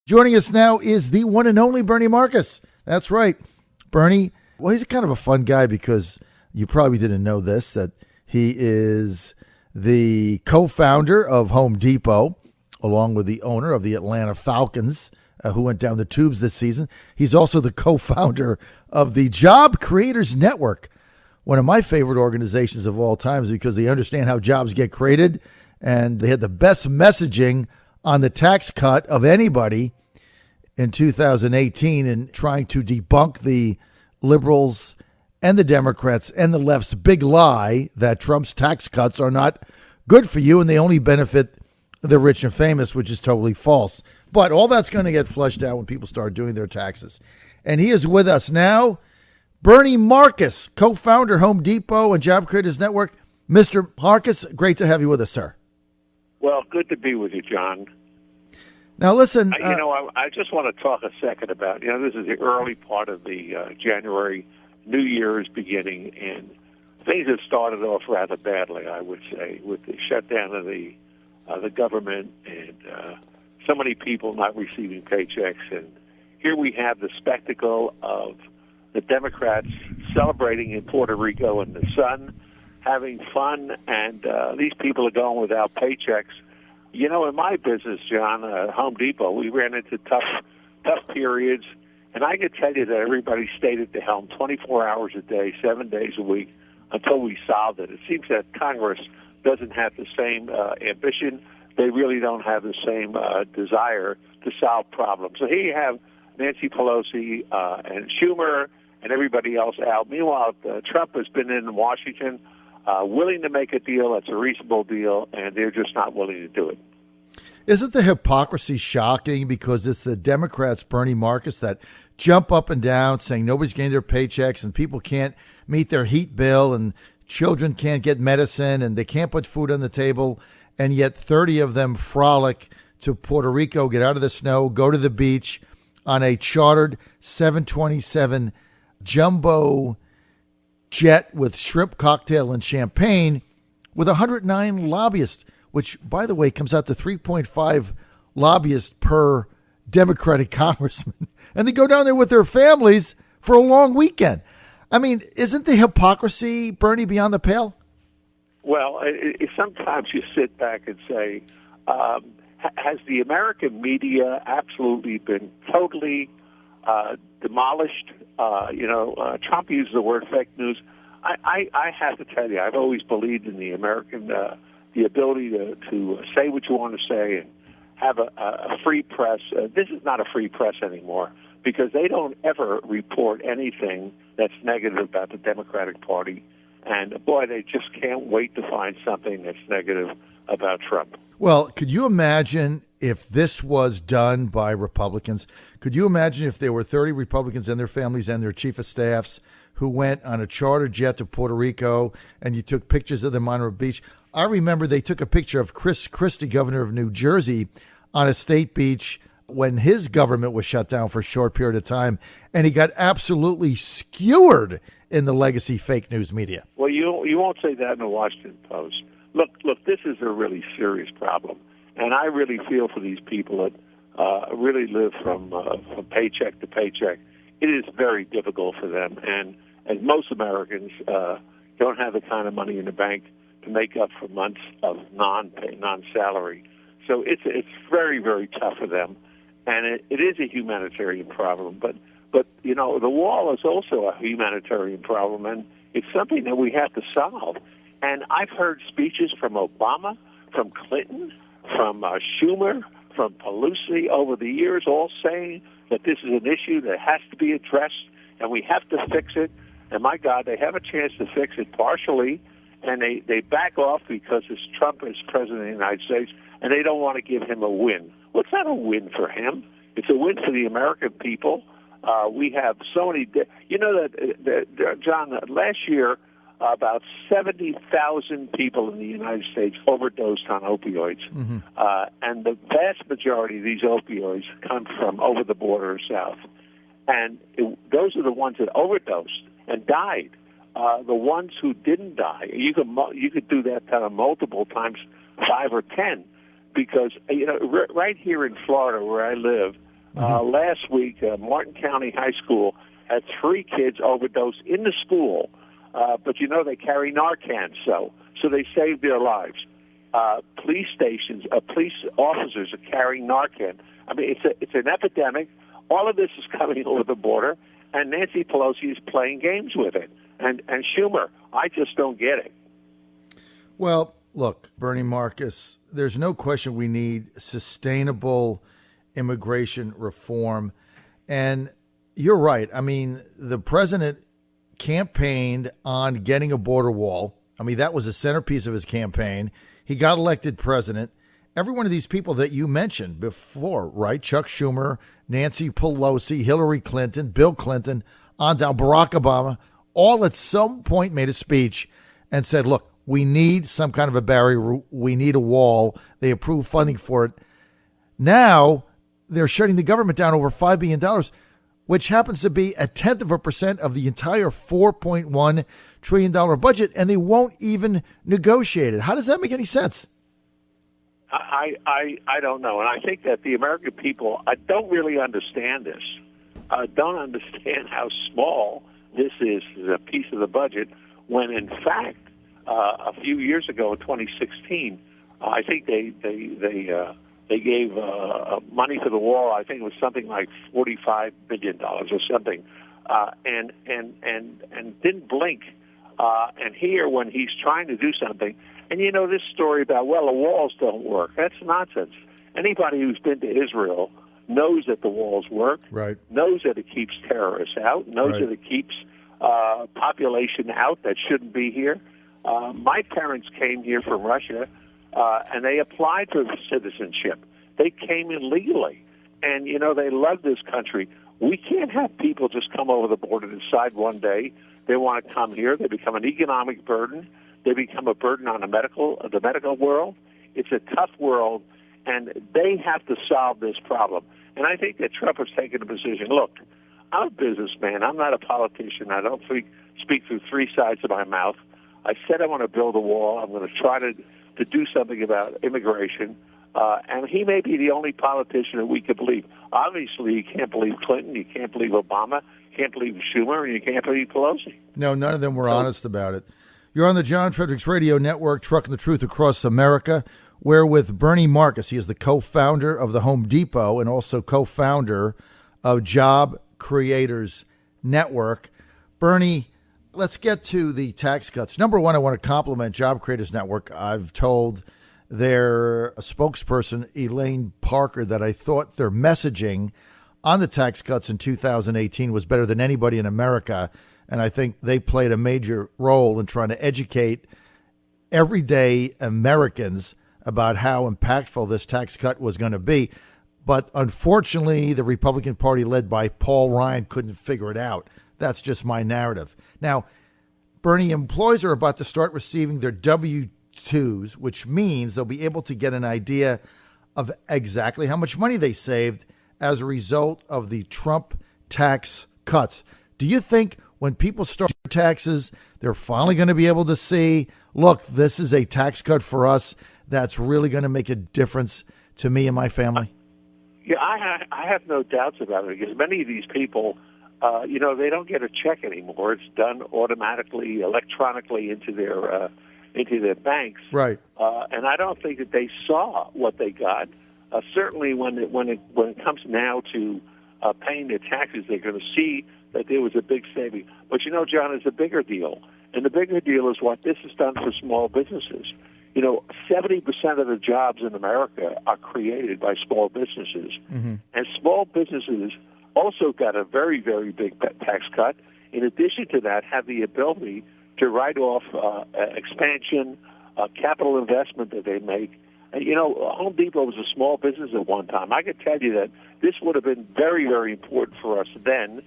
Joining us now is the one and only Bernie Marcus. That's right. Bernie, well, he's kind of a fun guy because you probably didn't know this, that he is the co-founder of Home Depot, along with the owner of the Atlanta Falcons, who went down the tubes this season. He's also the co-founder of the Job Creators Network, one of my favorite organizations of all times because they understand how jobs get created, and they had the best messaging on the tax cut of anybody in 2018 in trying to debunk the liberals and the Democrats and the left's big lie that Trump's tax cuts are not good for you and they only benefit the rich and famous, which is totally false. But all that's going to get flushed out when people start doing their taxes. And he is with us now, Bernie Marcus, co-founder Home Depot and Job Creators Network. Mr. Marcus, great to have you with us, sir. Well, good to be with you, John. Now, listen. I just want to talk a second about, this is the early part of the January New Year's beginning, and things have started off rather badly, I would say, with the shutdown of the government and so many people not receiving paychecks. And here we have the spectacle of the Democrats celebrating in Puerto Rico in the sun, having fun, and these people are going without paychecks. In my business, John, Home Depot, we ran into tough periods, and I can tell you that everybody stayed at the helm 24 hours a day, 7 days a week, until we solved it. It seems that Congress doesn't have the same ambition. They really don't have the same desire to solve problems. So here you have Nancy Pelosi and Schumer and everybody else out. Meanwhile, Trump has been in Washington willing to make a deal that's a reasonable deal, and they're just not willing to do it. Isn't the hypocrisy shocking? Because it's the Democrats, Bernie Marcus, that jump up and down saying nobody's getting their paychecks and people can't meet their heat bill and children can't get medicine and they can't put food on the table, and yet 30 of them frolic to Puerto Rico, get out of the snow, go to the beach on a chartered 727 jumbo jet with shrimp cocktail and champagne with 109 lobbyists, which, by the way, comes out to 3.5 lobbyists per Democratic congressman. And they go down there with their families for a long weekend. I mean, isn't the hypocrisy, Bernie, beyond the pale? Well, sometimes you sit back and say, has the American media absolutely been totally demolished? Trump used the word fake news. I have to tell you, I've always believed in the American, the ability to say what you want to say and have a free press. This is not a free press anymore because they don't ever report anything that's negative about the Democratic Party. And, boy, they just can't wait to find something that's negative about Trump. Well, could you imagine if this was done by Republicans? Could you imagine if there were 30 Republicans and their families and their chief of staffs who went on a charter jet to Puerto Rico and you took pictures of them on a beach? I remember they took a picture of Chris Christie, governor of New Jersey, on a state beach when his government was shut down for a short period of time, and he got absolutely skewered in the legacy fake news media. Well, you won't say that in the Washington Post. Look, this is a really serious problem, and I really feel for these people that really live from paycheck to paycheck. It is very difficult for them, and as most Americans don't have the kind of money in the bank to make up for months of non-salary. So it's very, very tough for them, and it is a humanitarian problem. But the wall is also a humanitarian problem, and it's something that we have to solve. And I've heard speeches from Obama, from Clinton, from Schumer, from Pelosi over the years, all saying that this is an issue that has to be addressed, and we have to fix it. And my God, they have a chance to fix it partially, and they back off because it's Trump as president of the United States, and they don't want to give him a win. Well, it's not a win for him. It's a win for the American people. We have so many. John, last year, about 70,000 people in the United States overdosed on opioids. Mm-hmm. And the vast majority of these opioids come from over the border south. And those are the ones that overdosed and died. The ones who didn't die, you could do that kind of multiple times, 5 or 10, because right here in Florida where I live, Last week, Martin County High School had 3 kids overdose in the school, but they carry Narcan, so they saved their lives. Police stations, police officers are carrying Narcan. I mean, it's an epidemic. All of this is coming over the border, and Nancy Pelosi is playing games with it. And Schumer, I just don't get it. Well, look, Bernie Marcus, there's no question we need sustainable immigration reform. And you're right. I mean, the president campaigned on getting a border wall. I mean, that was a centerpiece of his campaign. He got elected president. Every one of these people that you mentioned before, right? Chuck Schumer, Nancy Pelosi, Hillary Clinton, Bill Clinton, on down, Barack Obama, all at some point made a speech and said, look, we need some kind of a barrier. We need a wall. They approved funding for it. Now they're shutting the government down over $5 billion, which happens to be 0.1% of the entire $4.1 trillion budget, and they won't even negotiate it. How does that make any sense? I don't know. And I think that the American people don't really understand this. Don't understand how small this is a piece of the budget when, in fact, a few years ago in 2016, I think they gave money for the wall. I think it was something like $45 billion or something, and didn't blink. And here, when he's trying to do something, and this story about, well, the walls don't work, that's nonsense. Anybody who's been to Israel knows that the walls work, right? Knows that it keeps terrorists out, knows right. that it keeps population out that shouldn't be here. My parents came here from Russia, and they applied for citizenship. They came in legally, and, they love this country. We can't have people just come over the border and decide one day they want to come here. They become an economic burden. They become a burden on the medical world. It's a tough world, and they have to solve this problem. And I think that Trump has taken a position. Look, I'm a businessman. I'm not a politician. I don't speak through 3 sides of my mouth. I said I want to build a wall. I'm going to try to do something about immigration. And he may be the only politician that we could believe. Obviously, you can't believe Clinton. You can't believe Obama. You can't believe Schumer. And you can't believe Pelosi. No, none of them were honest about it. You're on the John Fredericks Radio Network, trucking the truth across America. We're with Bernie Marcus. He is the co-founder of the Home Depot and also co-founder of Job Creators Network. Bernie, let's get to the tax cuts. Number one, I want to compliment Job Creators Network. I've told their spokesperson, Elaine Parker, that I thought their messaging on the tax cuts in 2018 was better than anybody in America. And I think they played a major role in trying to educate everyday Americans about how impactful this tax cut was going to be. But unfortunately, the Republican Party led by Paul Ryan couldn't figure it out. That's just my narrative. Now, Bernie, employees are about to start receiving their W-2s, which means they'll be able to get an idea of exactly how much money they saved as a result of the Trump tax cuts. Do you think when people start taxes, they're finally going to be able to see, look, this is a tax cut for us that's really going to make a difference to me and my family? Yeah, I have no doubts about it, because many of these people, they don't get a check anymore. It's done automatically, electronically into their banks. Right. And I don't think that they saw what they got. Certainly, when it comes now to paying their taxes, they're going to see that there was a big saving. But John, it's a bigger deal, and the bigger deal is what this has done for small businesses. 70% of the jobs in America are created by small businesses. Mm-hmm. And small businesses also got a very, very big tax cut. In addition to that, have the ability to write off expansion, capital investment that they make. And, Home Depot was a small business at one time. I could tell you that this would have been very, very important for us then,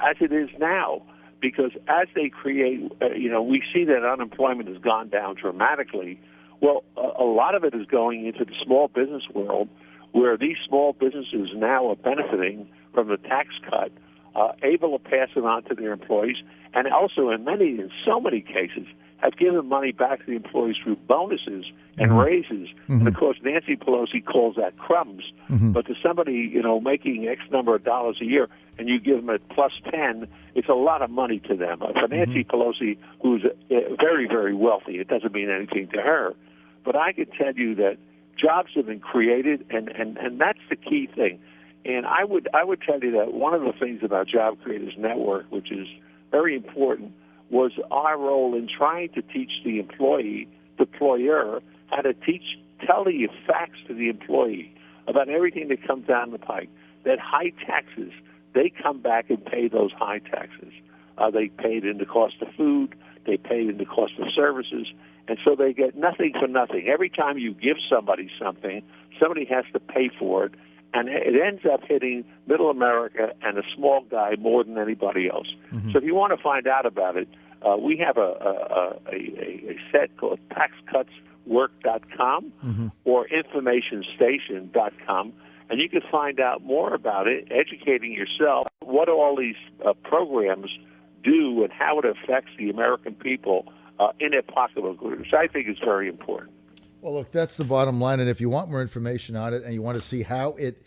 as it is now. Because as they create, we see that unemployment has gone down dramatically. Well, a lot of it is going into the small business world, where these small businesses now are benefiting from the tax cut, able to pass it on to their employees, and also in so many cases, have given money back to the employees through bonuses and raises. And of course, Nancy Pelosi calls that crumbs. But to somebody, making X number of dollars a year, and you give them a plus 10, it's a lot of money to them. For Nancy Pelosi, who's very, very wealthy, it doesn't mean anything to her. But I can tell you that jobs have been created, and that's the key thing. And I would tell you that one of the things about Job Creators Network, which is very important, was our role in trying to teach the employer, how to tell the facts to the employee about everything that comes down the pike. That high taxes, they come back and pay those high taxes. They paid in the cost of food, they paid in the cost of services, and so they get nothing for nothing. Every time you give somebody something, somebody has to pay for it, and it ends up hitting middle America and a small guy more than anybody else. So if you want to find out about it, we have a set called taxcutswork.com or informationstation.com, and you can find out more about it, educating yourself what all these programs do and how it affects the American people in their pocketbook, which I think is very important. Well, look, that's the bottom line. And if you want more information on it and you want to see how it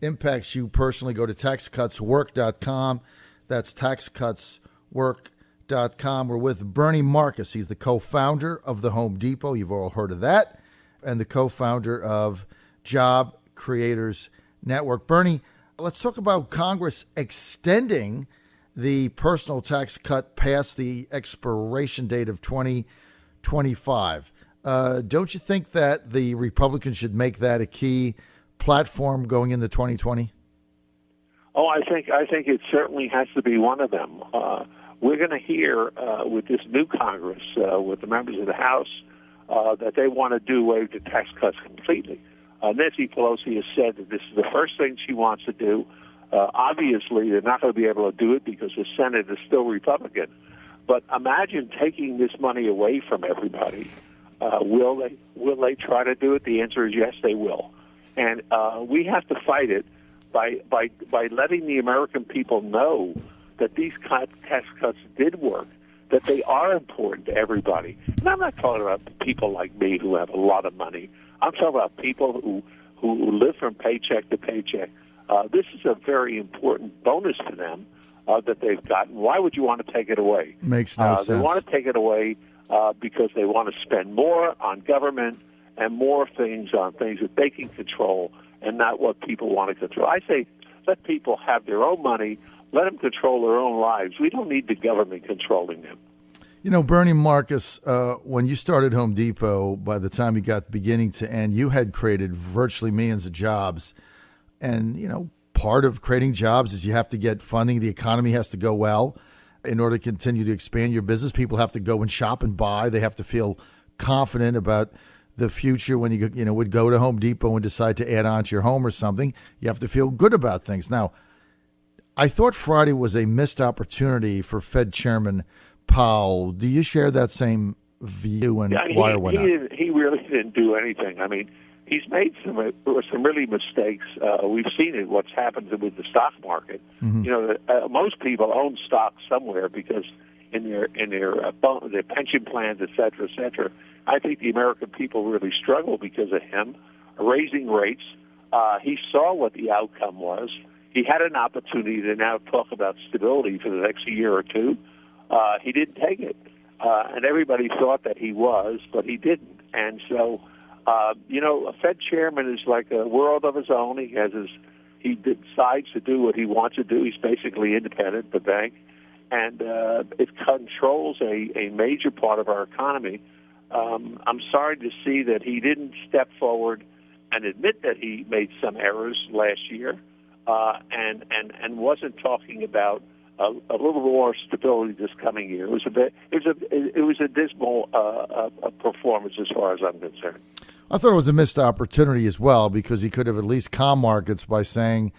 impacts you personally, go to taxcutswork.com. That's taxcutswork.com. We're with Bernie Marcus. He's the co-founder of the Home Depot. You've all heard of that. And the co-founder of Job Creators Network. Bernie, let's talk about Congress extending the personal tax cut past the expiration date of 2025. Don't you think that the Republicans should make that a key platform going into 2020? Oh, I think it certainly has to be one of them. We're going to hear with this new Congress, with the members of the House, that they want to do away with the tax cuts completely. Nancy Pelosi has said that this is the first thing she wants to do. Obviously, they're not going to be able to do it because the Senate is still Republican. But imagine taking this money away from everybody. Will they try to do it? The answer is yes, they will. And we have to fight it by letting the American people know that these tax cuts did work, that they are important to everybody. And I'm not talking about people like me who have a lot of money. I'm talking about people who live from paycheck to paycheck. This is a very important bonus to them that they've gotten. Why would you want to take it away? Makes no sense. They want to take it away because they want to spend more on government and more things on things that they can control and not what people want to control. I say let people have their own money, let them control their own lives. We don't need the government controlling them. You know, Bernie Marcus, when you started Home Depot, by the time you got beginning to end, you had created virtually millions of jobs. And, part of creating jobs is you have to get funding. The economy has to go well in order to continue to expand your business. People have to go and shop and buy. They have to feel confident about the future. When you would go to Home Depot and decide to add on to your home or something, you have to feel good about things. Now, I thought Friday was a missed opportunity for Fed Chairman Powell. Do you share that same view, and why or why not? He really didn't do anything. I mean, he's made some really mistakes. We've seen it. What's happened with the stock market. Most people own stock somewhere because in their pension plans, et cetera, et cetera. I think the American people really struggle because of him raising rates. He saw what the outcome was. He had an opportunity to now talk about stability for the next year or two. He didn't take it, and everybody thought that he was, but he didn't. And so. A Fed chairman is like a world of his own. He decides to do what he wants to do. He's basically independent, the bank, and it controls a major part of our economy. I'm sorry to see that he didn't step forward and admit that he made some errors last year, and wasn't talking about a little more stability this coming year. It was a dismal performance as far as I'm concerned. I thought it was a missed opportunity as well, because he could have at least calmed markets by saying,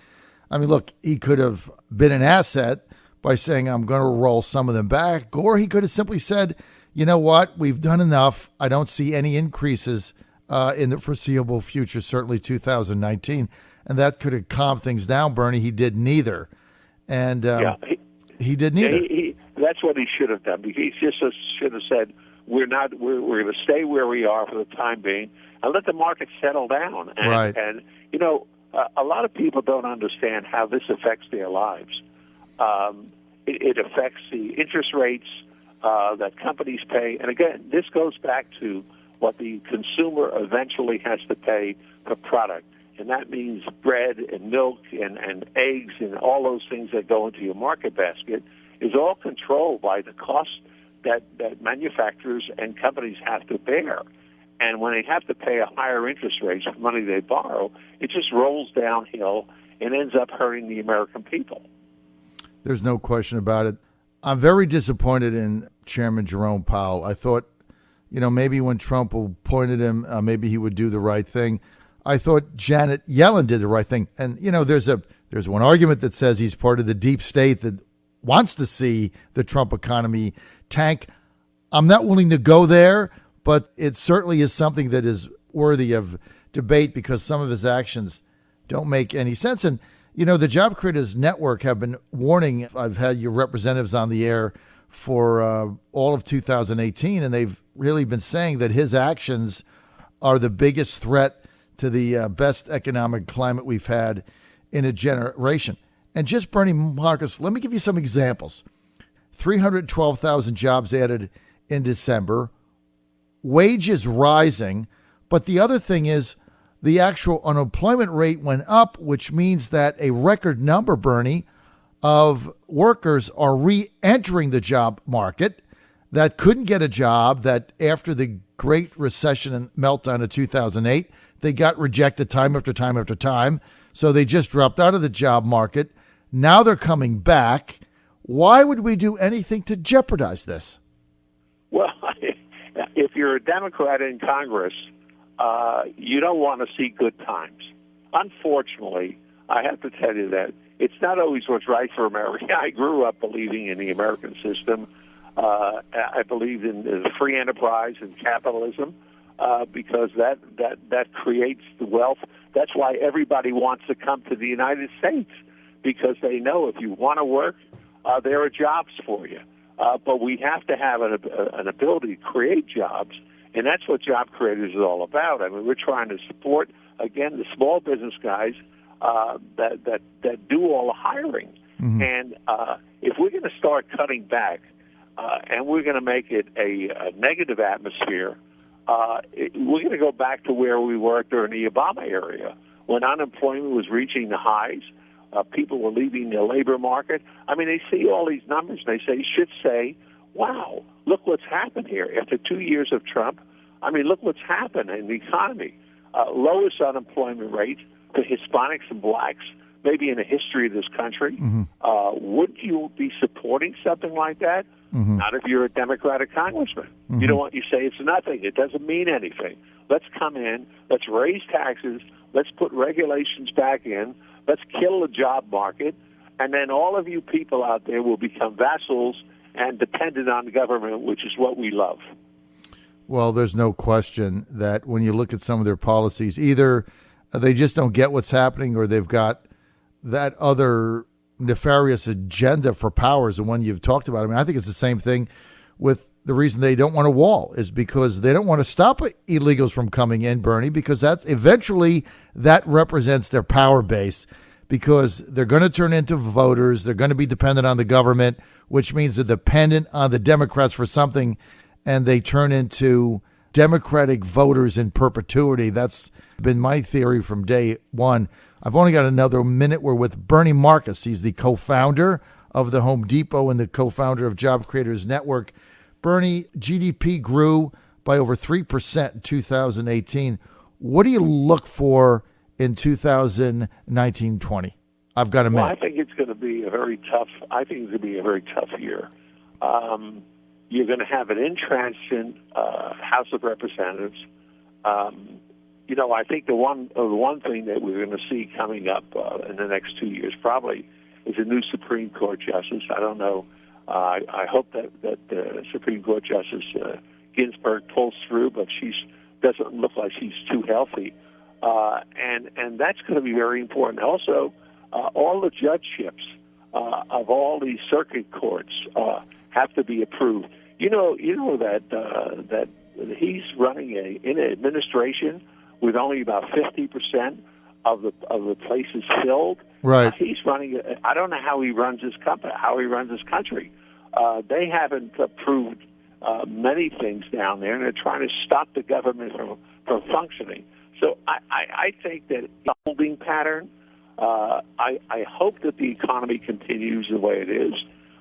he could have been an asset by saying, I'm going to roll some of them back. Or he could have simply said, you know what, we've done enough. I don't see any increases in the foreseeable future, certainly 2019. And that could have calmed things down, Bernie. He did neither. And he did neither. That's what he should have done. He just should have said, we're going to stay where we are for the time being and let the market settle down. And, Right. And a lot of people don't understand how this affects their lives. It affects the interest rates that companies pay. And again, this goes back to what the consumer eventually has to pay per product. And that means bread and milk and eggs and all those things that go into your market basket is all controlled by the cost that manufacturers and companies have to bear. And when they have to pay a higher interest rate for money they borrow, it just rolls downhill and ends up hurting the American people. There's no question about it. I'm very disappointed in Chairman Jerome Powell. I thought, maybe when Trump appointed him, maybe he would do the right thing. I thought Janet Yellen did the right thing. And, there's one argument that says he's part of the deep state that wants to see the Trump economy tank. I'm not willing to go there, but it certainly is something that is worthy of debate because some of his actions don't make any sense. And, the Job Creators Network have been warning. I've had your representatives on the air for all of 2018, and they've really been saying that his actions are the biggest threat to the best economic climate we've had in a generation. And just Bernie Marcus, let me give you some examples. 312,000 jobs added in December, wages rising, but the other thing is the actual unemployment rate went up, which means that a record number, Bernie, of workers are re-entering the job market that couldn't get a job, that after the Great Recession and meltdown of 2008, they got rejected time after time after time. So they just dropped out of the job market. Now they're coming back. Why would we do anything to jeopardize this? Well, if you're a Democrat in Congress, you don't want to see good times. Unfortunately, I have to tell you that it's not always what's right for America. I grew up believing in the American system. I believed in the free enterprise and capitalism because that creates the wealth. That's why everybody wants to come to the United States, because they know if you want to work, there are jobs for you. But we have to have an ability to create jobs, and that's what Job Creators is all about. I mean, we're trying to support, again, the small business guys that do all the hiring. Mm-hmm. And if we're going to start cutting back and we're going to make it a negative atmosphere, we're going to go back to where we were during the Obama era, when unemployment was reaching the highs. People were leaving the labor market. I mean, they see all these numbers, and they should say, wow, look what's happened here. After 2 years of Trump, I mean, look what's happened in the economy. Lowest unemployment rate for Hispanics and blacks, maybe in the history of this country. Mm-hmm. Would you be supporting something like that? Mm-hmm. Not if you're a Democratic congressman. Mm-hmm. You say it's nothing. It doesn't mean anything. Let's come in. Let's raise taxes. Let's put regulations back in. Let's kill the job market. And then all of you people out there will become vassals and dependent on the government, which is what we love. Well, there's no question that when you look at some of their policies, either they just don't get what's happening or they've got that other nefarious agenda for power is the one you've talked about. I mean, I think it's the same thing with the reason they don't want a wall is because they don't want to stop illegals from coming in, Bernie, because that's eventually that represents their power base, because they're going to turn into voters. They're going to be dependent on the government, which means they're dependent on the Democrats for something, and they turn into Democratic voters in perpetuity. That's been my theory from day one. I've only got another minute. We're with Bernie Marcus. He's the co-founder of the Home Depot and the co-founder of Job Creators Network. Bernie, GDP grew by over 3% in 2018. What do you look for in 2019-20? I've got a minute. Well, I think it's going to be a very tough. Year. You're going to have an intransigent House of Representatives. I think the one thing that we're going to see coming up in the next 2 years probably is a new Supreme Court justice. I don't know. I hope that the Supreme Court Justice Ginsburg pulls through, but she doesn't look like she's too healthy, and that's going to be very important. Also, all the judgeships of all these circuit courts have to be approved. You know that he's running in an administration with only about 50% of the places filled. Right. He's running. I don't know how he runs his company, how he runs his country. They haven't approved many things down there, and they're trying to stop the government from functioning. So I think that the holding pattern. I hope that the economy continues the way it is.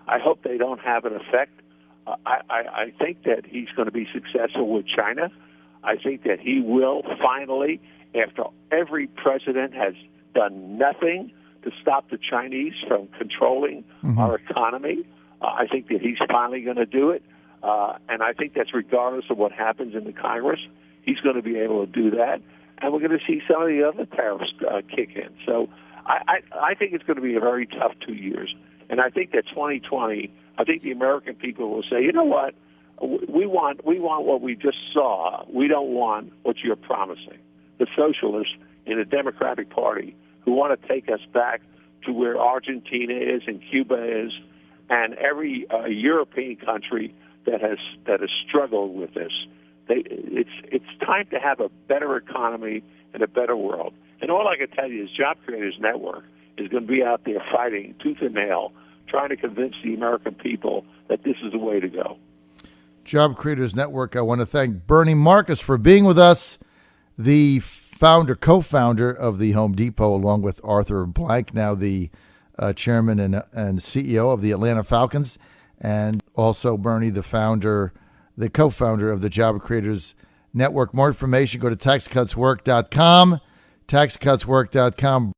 I hope they don't have an effect. I think that he's going to be successful with China. I think that he will finally, after every president has done nothing to stop the Chinese from controlling our economy, I think that he's finally going to do it. And I think that's regardless of what happens in the Congress, he's going to be able to do that. And we're going to see some of the other tariffs kick in. So I think it's going to be a very tough 2 years. And I think that 2020, I think the American people will say, you know what, we want what we just saw. We don't want what you're promising. The socialists in the Democratic Party who want to take us back to where Argentina is and Cuba is, and every European country that has struggled with this. It's time to have a better economy and a better world. And all I can tell you is Job Creators Network is going to be out there fighting tooth and nail, trying to convince the American people that this is the way to go. Job Creators Network, I want to thank Bernie Marcus for being with us, the co-founder of the Home Depot, along with Arthur Blank, now the chairman and CEO of the Atlanta Falcons, and also Bernie, the co-founder of the Job Creators Network. More information, go to taxcutswork.com, taxcutswork.com.